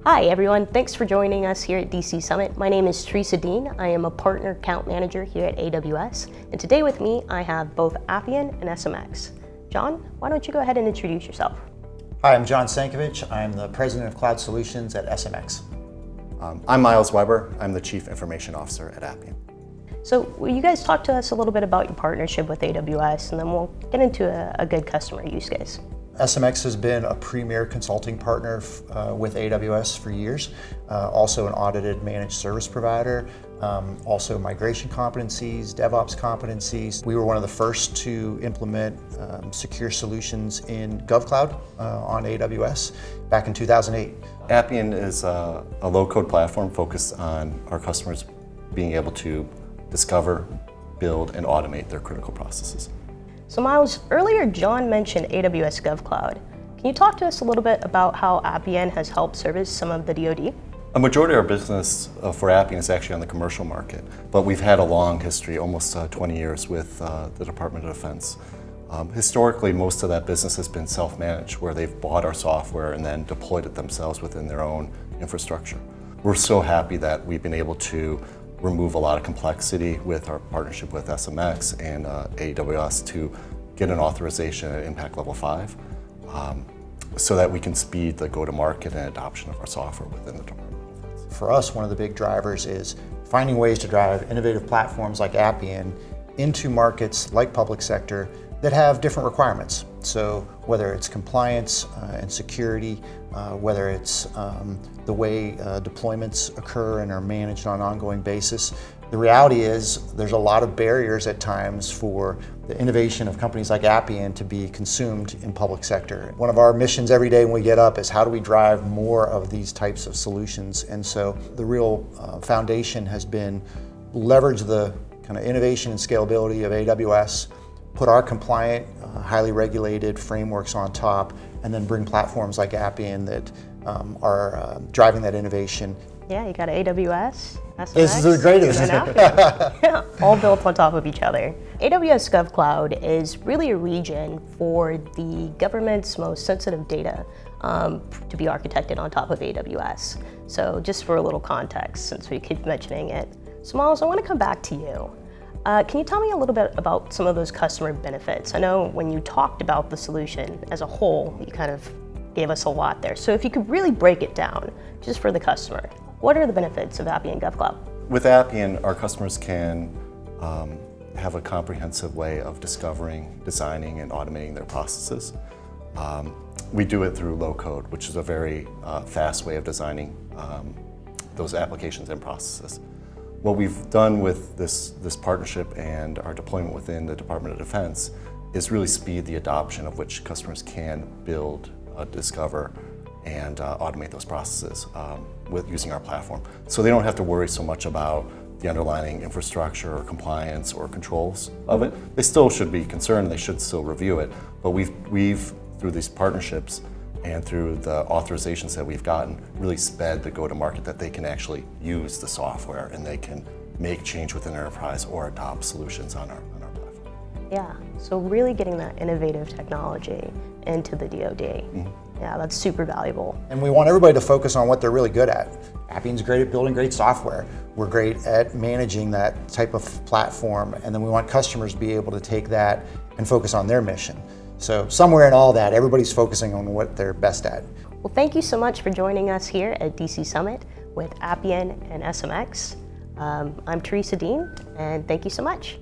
Hi everyone, thanks for joining us here at DC Summit. My name is Teresa Dean. I am a partner account manager here at AWS. And today with me, I have both Appian and SMX. John, why don't you go ahead and introduce yourself? Hi, I'm John Stankovich. I'm the President of Cloud Solutions at SMX. I'm Miles Weber. I'm the Chief Information Officer at Appian. So will you guys talk to us a little bit about your partnership with AWS, and then we'll get into a good customer use case. SMX has been a premier consulting partner with AWS for years, also an audited managed service provider, also migration competencies, DevOps competencies. We were one of the first to implement secure solutions in GovCloud on AWS back in 2008. Appian is a low-code platform focused on our customers being able to discover, build, and automate their critical processes. So Miles, earlier John mentioned AWS GovCloud. Can you talk to us a little bit about how Appian has helped service some of the DoD? A majority of our business for Appian is actually on the commercial market, but we've had a long history, almost 20 years with the Department of Defense. Historically, most of that business has been self-managed, where they've bought our software and then deployed it themselves within their own infrastructure. We're so happy that we've been able to remove a lot of complexity with our partnership with SMX and AWS to get an authorization at Impact Level 5 so that we can speed the go-to-market and adoption of our software within the Department of Defense. For us, one of the big drivers is finding ways to drive innovative platforms like Appian into markets like public sector that have different requirements. So whether it's compliance and security, whether it's the way deployments occur and are managed on an ongoing basis, the reality is there's a lot of barriers at times for the innovation of companies like Appian to be consumed in public sector. One of our missions every day when we get up is how do we drive more of these types of solutions? And so the real foundation has been leverage the kind of innovation and scalability of AWS, put our compliant, highly regulated frameworks on top, and then bring platforms like Appian that are driving that innovation. Yeah, you got AWS, SMX. This is the greatest. Yeah, all built on top of each other. AWS GovCloud is really a region for the government's most sensitive data to be architected on top of AWS. So just for a little context, since we keep mentioning it. So Miles, I want to come back to you. Can you tell me a little bit about some of those customer benefits? I know when you talked about the solution as a whole, you kind of gave us a lot there. So if you could really break it down, just for the customer, what are the benefits of Appian GovCloud? With Appian, our customers can have a comprehensive way of discovering, designing, and automating their processes. We do it through low-code, which is a very fast way of designing those applications and processes. What we've done with this partnership and our deployment within the Department of Defense is really speed the adoption of which customers can build, discover, and automate those processes with using our platform. So they don't have to worry so much about the underlying infrastructure or compliance or controls of it. They still should be concerned, they should still review it, but we've through these partnerships and through the authorizations that we've gotten, really sped the go-to-market that they can actually use the software and they can make change within enterprise or adopt solutions on our platform. Yeah, so really getting that innovative technology into the DoD. Mm-hmm. Yeah, that's super valuable. And we want everybody to focus on what they're really good at. Appian's great at building great software. We're great at managing that type of platform, and then we want customers to be able to take that and focus on their mission. So somewhere in all that, everybody's focusing on what they're best at. Well, thank you so much for joining us here at DC Summit with Appian and SMX. I'm Teresa Dean, and thank you so much.